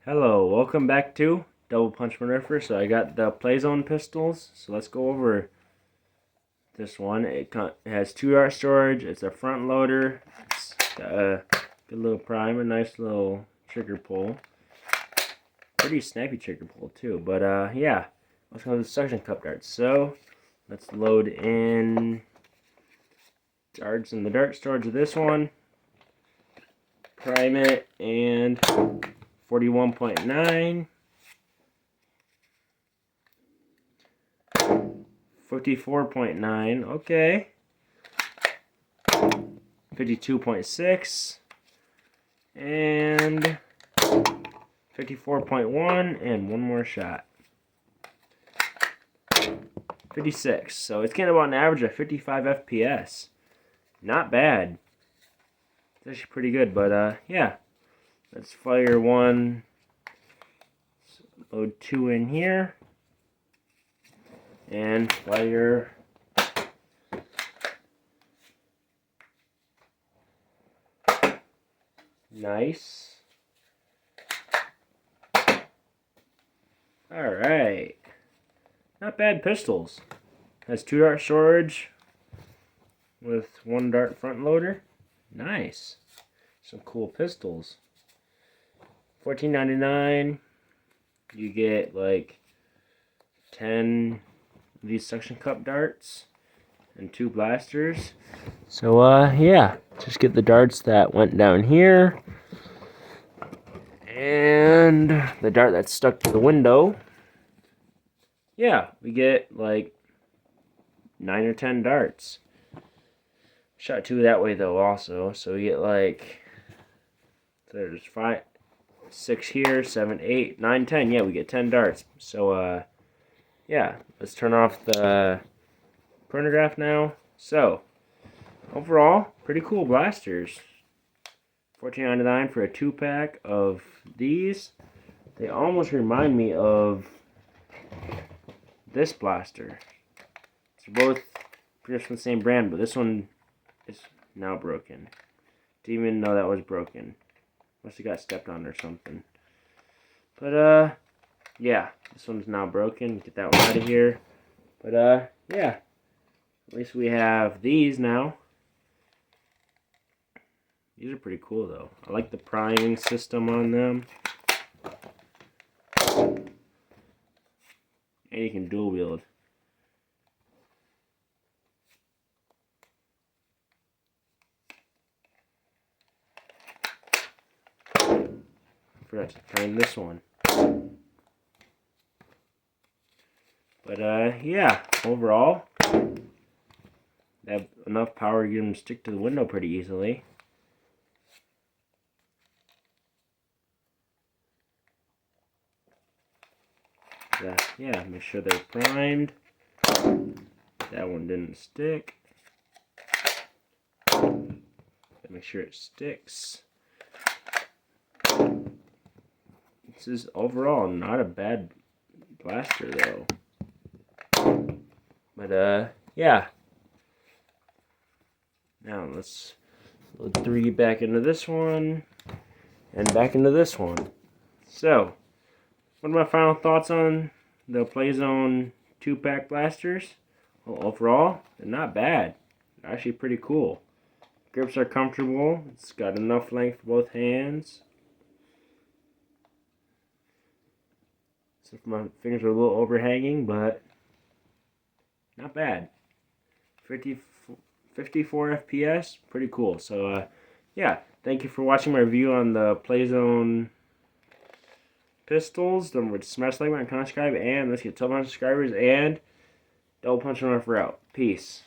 Hello, welcome back to Double Punch Maneuver. So I got the Playzone pistols. So let's go over this one. It has 2 dart storage. It's a front loader. It's got a good little prime, a nice little trigger pull. Pretty snappy trigger pull too. But yeah, let's go to the suction cup darts. So let's load in darts in the dart storage of this one. Prime it and 41.9, 54.9, okay, 52.6, and 54.1, and one more shot. 56. So it's getting about an average of 55 FPS. Not bad. It's actually pretty good, but yeah. Let's fire one, load 2 in here, and fire nice. Alright, not bad pistols. Has 2 dart storage with 1 dart front loader. Nice. Some cool pistols. $14.99. You get like 10 of these suction cup darts and 2 blasters. So yeah, just get the darts that went down here and the dart that's stuck to the window. Yeah, we get like 9 or 10 darts. Shot 2 that way though also, so we get like, there's 5, 6 here, 7, 8, 9, 10. Yeah, we get 10 darts. So, yeah, let's turn off the chronograph now. So, overall, pretty cool blasters. $14.99 for a 2-pack of these. They almost remind me of this blaster. It's both pretty much from the same brand, but this one is now broken. Didn't even know that was broken. Must have got stepped on or something. But, yeah, this one's now broken. Get that one out of here. But, yeah, at least we have these now. These are pretty cool, though. I like the priming system on them. And you can dual wield. Forgot to prime this one. But, yeah, overall, they have enough power to get them to stick to the window pretty easily. Yeah, make sure they're primed. That one didn't stick. Make sure it sticks. This is overall not a bad blaster though. But yeah. Now let's load 3 back into this one and back into this one. So, what are my final thoughts on the Playzone 2-pack blasters? Well, overall, they're not bad. They're actually pretty cool. Grips are comfortable. It's got enough length for both hands. So my fingers are a little overhanging, but not bad. 54 FPS, pretty cool. So, yeah, thank you for watching my review on the Playzone pistols. Don't forget to smash the like button, comment, subscribe, and let's get 1,200 subscribers and Double Punch Maneuver out. Peace.